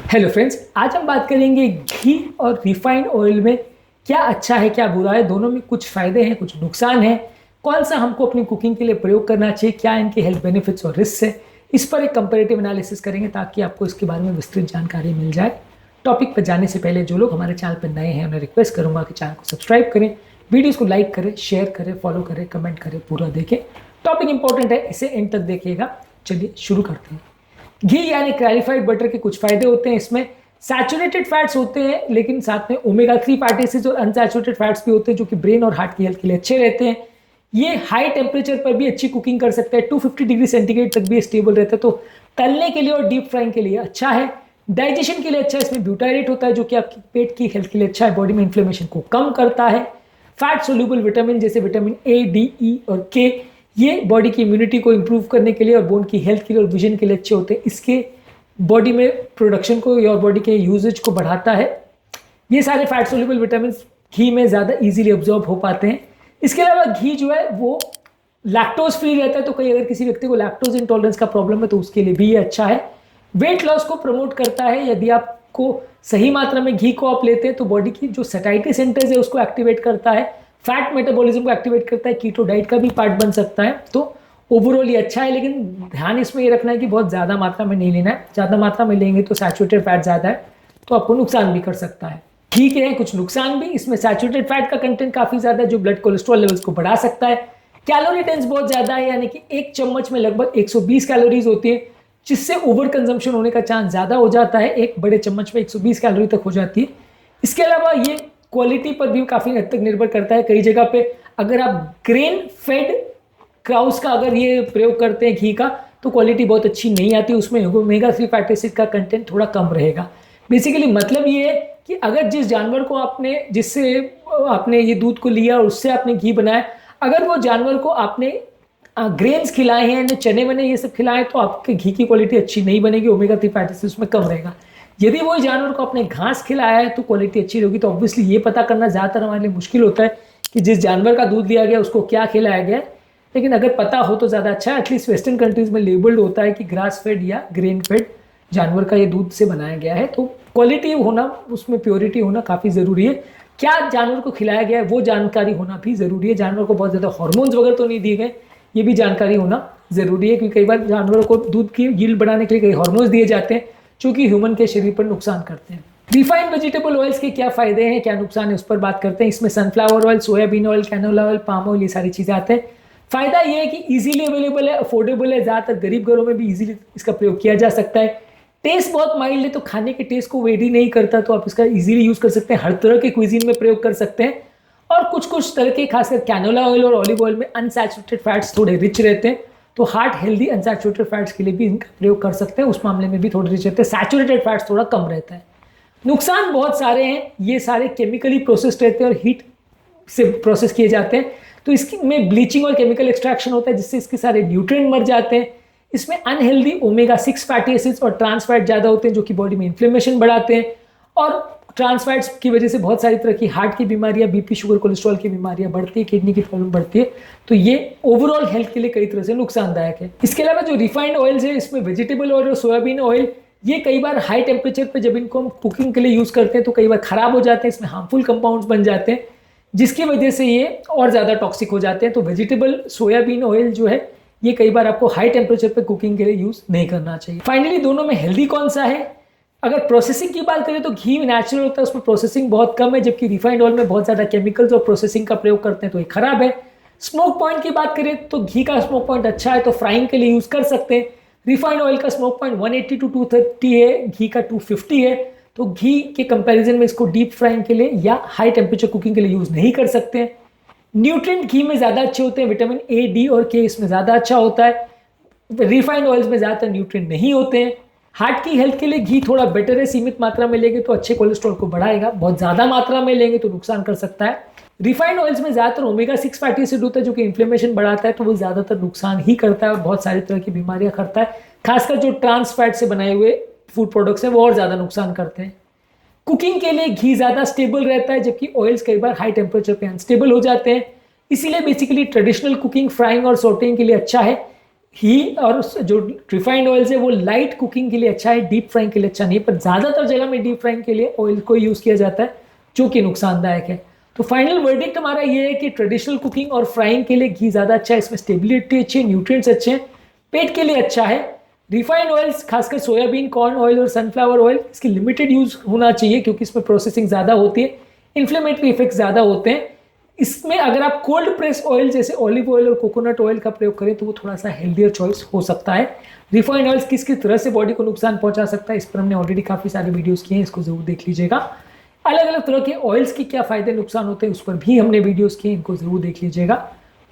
Hello friends, आज हम बात करेंगे घी और रिफाइंड ऑयल में क्या अच्छा है क्या बुरा है। दोनों में कुछ फायदे हैं, कुछ नुकसान है। कौन सा हमको अपनी कुकिंग के लिए प्रयोग करना चाहिए, क्या इनके हेल्थ बेनिफिट्स और रिस्क है, इस पर एक कंपैरेटिव एनालिसिस करेंगे ताकि आपको इसके बारे में विस्तृत जानकारी मिल जाए। टॉपिक पर जाने से पहले जो लोग हमारे चैनल पर नए हैं उन्हें रिक्वेस्ट करूंगा कि चैनल को सब्सक्राइब करें, वीडियोस को लाइक करें, शेयर करें, फॉलो करें, कमेंट करें, पूरा देखें। टॉपिक इंपॉर्टेंट है, इसे एंड तक देखिएगा। चलिए शुरू करते हैं। घी यानी क्लैरिफाइड बटर के कुछ फायदे होते हैं। इसमें सैचुरेटेड फैट्स होते हैं, लेकिन साथ में ओमेगा 3 फैटी एसिड्स और अनसैचुरेटेड फैट्स भी होते हैं जो कि ब्रेन और हार्ट की हेल्थ के लिए अच्छे रहते हैं। ये हाई टेम्परेचर पर भी अच्छी कुकिंग कर सकते हैं, 250 डिग्री सेंटीग्रेड तक भी स्टेबल रहता है, तो तलने के लिए और डीप फ्राइंग के लिए अच्छा है। डाइजेशन के लिए अच्छा है, इसमें ब्यूटाइरेट होता है जो कि आपकी पेट की हेल्थ के लिए अच्छा है, बॉडी में इन्फ्लेमेशन को कम करता है। फैट सोल्यूबल विटामिन जैसे विटामिन ए, डी, ई और के, ये बॉडी की इम्यूनिटी को इंप्रूव करने के लिए और बोन की हेल्थ के लिए और विजन के लिए अच्छे होते हैं। इसके बॉडी में प्रोडक्शन को और बॉडी के यूजेज को बढ़ाता है। ये सारे फैट सोल्यूबल विटामिन घी में ज़्यादा इजीली अब्जॉर्ब हो पाते हैं। इसके अलावा घी जो है वो लैक्टोज फ्री रहता है, तो कहीं अगर किसी व्यक्ति को लैक्टोज इंटॉलरेंस का प्रॉब्लम है तो उसके लिए भी ये अच्छा है। वेट लॉस को प्रमोट करता है। यदि आपको सही मात्रा में घी को आप लेते हैं तो बॉडी की जो सैटिस्फाइड सेंटर्स है उसको एक्टिवेट करता है, फैट मेटाबॉलिज्म को एक्टिवेट करता है, कीटो डाइट का भी पार्ट बन सकता है। तो ओवरऑल ये अच्छा है, लेकिन ध्यान इसमें ये रखना है कि बहुत ज़्यादा मात्रा में नहीं लेना है। ज़्यादा मात्रा में लेंगे तो सैचुरेटेड फैट ज़्यादा है तो आपको नुकसान भी कर सकता है। ठीक है, कुछ नुकसान भी। इसमें सैचुरेटेड फैट का कंटेंट काफ़ी ज़्यादा है जो ब्लड कोलेस्ट्रॉल लेवल्स को बढ़ा सकता है। कैलोरी डेंस बहुत ज़्यादा है, यानी कि एक चम्मच में लगभग 120 कैलोरीज होती है, जिससे ओवर कंजम्पशन होने का चांस ज़्यादा हो जाता है। एक बड़े चम्मच में 120 कैलोरी तक हो जाती है। इसके अलावा ये क्वालिटी पर भी काफ़ी हद तक निर्भर करता है। कई जगह पे अगर आप ग्रेन फेड क्राउस का अगर ये प्रयोग करते हैं घी का तो क्वालिटी बहुत अच्छी नहीं आती, उसमें ओमेगा 3 फैटी एसिड का कंटेंट थोड़ा कम रहेगा। बेसिकली मतलब ये है कि अगर जिस जानवर को जिससे आपने ये दूध को लिया और उससे आपने घी बनाया, अगर वो जानवर को आपने ग्रेन्स खिलाए हैं, चने वने ये सब खिलाए, तो आपके घी की क्वालिटी अच्छी नहीं बनेगी, ओमेगा 3 फैटी एसिड उसमें कम रहेगा। यदि वो जानवर को आपने घास खिलाया है तो क्वालिटी अच्छी रहेगी। तो ऑब्वियसली ये पता करना ज़्यादातर हमारे लिए मुश्किल होता है कि जिस जानवर का दूध लिया गया उसको क्या खिलाया गया, लेकिन अगर पता हो तो ज़्यादा अच्छा है। एटलीस्ट वेस्टर्न कंट्रीज में लेबल्ड होता है कि ग्रास फेड या ग्रेन फेड जानवर का ये दूध से बनाया गया है, तो क्वालिटी होना, उसमें प्योरिटी होना काफ़ी ज़रूरी है। क्या जानवर को खिलाया गया है वो जानकारी होना भी ज़रूरी है। जानवर को बहुत ज़्यादा हार्मोन्स वगैरह तो नहीं दिए गए, ये भी जानकारी होना ज़रूरी है, क्योंकि कई बार जानवरों को दूध की यील्ड बढ़ाने के लिए कई हार्मोन्स दिए जाते हैं जो कि ह्यूमन के शरीर पर नुकसान करते हैं। रिफाइंड वेजिटेबल ऑयल्स के क्या फ़ायदे हैं, क्या नुकसान है, उस पर बात करते हैं। इसमें sunflower oil, soybean oil, canola oil, palm oil, ये सारी चीज़ें आते हैं। फ़ायदा ये है कि इजीली अवेलेबल है, अफोर्डेबल है, ज़्यादातर गरीब घरों में भी इजीली इसका प्रयोग किया जा सकता है। टेस्ट बहुत माइल्ड है, तो खाने के टेस्ट को वेरी नहीं करता, तो आप इसका इजीली यूज़ कर सकते हैं, हर तरह के क्विजीन में प्रयोग कर सकते हैं। और कुछ तरह के, खासकर कैनोला ऑयल और ऑलिव ऑयल में अनसैचुरेटेड फैट्स थोड़े रिच रहते हैं, तो हार्ट हेल्दी अनसैचुरेटेड फैट्स के लिए भी इनका प्रयोग कर सकते हैं, उस मामले में भी थोड़े रिच रहते हैं। सैचुरेटेड फैट्स थोड़ा कम रहता है। नुकसान बहुत सारे हैं, ये सारे केमिकली प्रोसेस्ड रहते हैं और हीट से प्रोसेस किए जाते हैं, तो इसमें ब्लीचिंग और केमिकल एक्सट्रैक्शन होता है जिससे इसके सारे न्यूट्रिएंट मर जाते हैं। इसमें अनहेल्दी ओमेगा 6 फैटी एसिड्स और ट्रांस फैट ज़्यादा होते हैं जो कि बॉडी में इन्फ्लेमेशन बढ़ाते हैं, और ट्रांस फैट्स की वजह से बहुत सारी तरह की हार्ट की बीमारियां, बीपी, शुगर, कोलेस्ट्रॉल की बीमारियां बढ़ती है, किडनी की प्रॉब्लम बढ़ती है, तो ये ओवरऑल हेल्थ के लिए कई तरह से नुकसानदायक है। इसके अलावा जो रिफाइंड ऑयल्स है, इसमें वेजिटेबल ऑयल और सोयाबीन ऑयल, ये कई बार हाई टेम्परेचर पर जब इनको हम कुकिंग के लिए यूज़ करते हैं तो कई बार ख़राब हो जाते हैं, इसमें हार्मफुल कंपाउंड्स बन जाते हैं जिसकी वजह से ये और ज़्यादा टॉक्सिक हो जाते हैं। तो वेजिटेबल सोयाबीन ऑयल जो है ये कई बार आपको हाई टेम्परेचर पे कुकिंग के लिए यूज़ नहीं करना चाहिए। फाइनली दोनों में हेल्दी कौन सा है? अगर प्रोसेसिंग की बात करें तो घी नेचुरल होता है, उसमें प्रोसेसिंग बहुत कम है, जबकि रिफाइंड ऑयल में बहुत ज़्यादा केमिकल्स और प्रोसेसिंग का प्रयोग करते हैं, तो ये खराब है। स्मोक पॉइंट की बात करें तो घी का स्मोक पॉइंट अच्छा है, तो फ्राइंग के लिए यूज़ कर सकते हैं। रिफाइंड ऑयल का स्मोक पॉइंट 180 to 230 है, घी का 250 है, तो घी के कंपैरिजन में इसको डीप फ्राइंग के लिए या हाई टेम्परेचर कुकिंग के लिए यूज़ नहीं कर सकते हैं। न्यूट्रिएंट घी में ज़्यादा अच्छे होते हैं, विटामिन ए, डी और के इसमें ज़्यादा अच्छा होता है। रिफाइंड ऑयल्स में ज़्यादातर न्यूट्रिएंट नहीं होते हैं। हार्ट की हेल्थ के लिए घी थोड़ा बेटर है, सीमित मात्रा में लेंगे तो अच्छे कोलेस्ट्रॉल को बढ़ाएगा, बहुत ज़्यादा मात्रा में लेंगे तो नुकसान कर सकता है। रिफाइंड ऑयल्स में ज़्यादातर ओमेगा 6 फैटी एसिड होता है जो कि इन्फ्लेमेशन बढ़ाता है, तो वो ज़्यादातर नुकसान ही करता है और बहुत सारी तरह की बीमारियां करता है। खासकर जो ट्रांस फैट से बनाए हुए फूड प्रोडक्ट्स हैं वो और ज़्यादा नुकसान करते हैं। कुकिंग के लिए घी ज़्यादा स्टेबल रहता है, जबकि ऑयल्स कई बार हाई टेम्परेचर पे अनस्टेबल हो जाते हैं। इसीलिए बेसिकली ट्रेडिशनल कुकिंग, फ्राइंग और सॉटेइंग के लिए अच्छा है। ही और जो रिफाइंड ऑयल है वो लाइट कुकिंग के लिए अच्छा है, डीप फ्राइंग के लिए अच्छा नहीं, पर ज़्यादातर जगह में डीप फ्राइंग के लिए ऑयल को यूज़ किया जाता है जो कि नुकसानदायक है। तो फाइनल वर्डिक्ट हमारा ये है कि ट्रेडिशनल कुकिंग और फ्राइंग के लिए घी ज़्यादा अच्छा है, इसमें स्टेबिलिटी अच्छी है, न्यूट्रिएंट्स अच्छे हैं, पेट के लिए अच्छा है। रिफाइंड ऑयल्स खासकर सोयाबीन, कॉर्न ऑयल और सनफ्लावर ऑयल इसकी लिमिटेड यूज़ होना चाहिए क्योंकि इसमें प्रोसेसिंग ज़्यादा होती है, इन्फ्लेमेटरी इफेक्ट ज़्यादा होते हैं। इसमें अगर आप कोल्ड प्रेस ऑयल जैसे ऑलिव ऑयल और कोकोनट ऑयल का प्रयोग करें तो वो थोड़ा सा हेल्दियर चॉइस हो सकता है। रिफाइंड ऑयल्स किस किस तरह से बॉडी को नुकसान पहुंचा सकता है इस पर हमने ऑलरेडी काफ़ी सारे वीडियोस किए हैं, इसको जरूर देख लीजिएगा। अलग अलग तरह के ऑयल्स की क्या फायदे नुकसान होते हैं उस पर भी हमने वीडियोस किए, इनको जरूर देख लीजिएगा।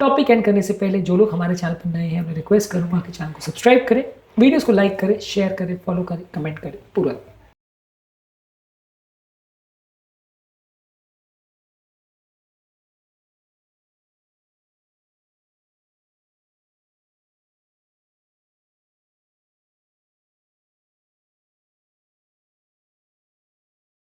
टॉपिक एंड करने से पहले जो लोग हमारे चैनल पर नए हैं मैं रिक्वेस्ट करूँगा कि चैनल को सब्सक्राइब करें, वीडियोज़ को लाइक करें, शेयर करें, फॉलो करें, कमेंट करें पूरा।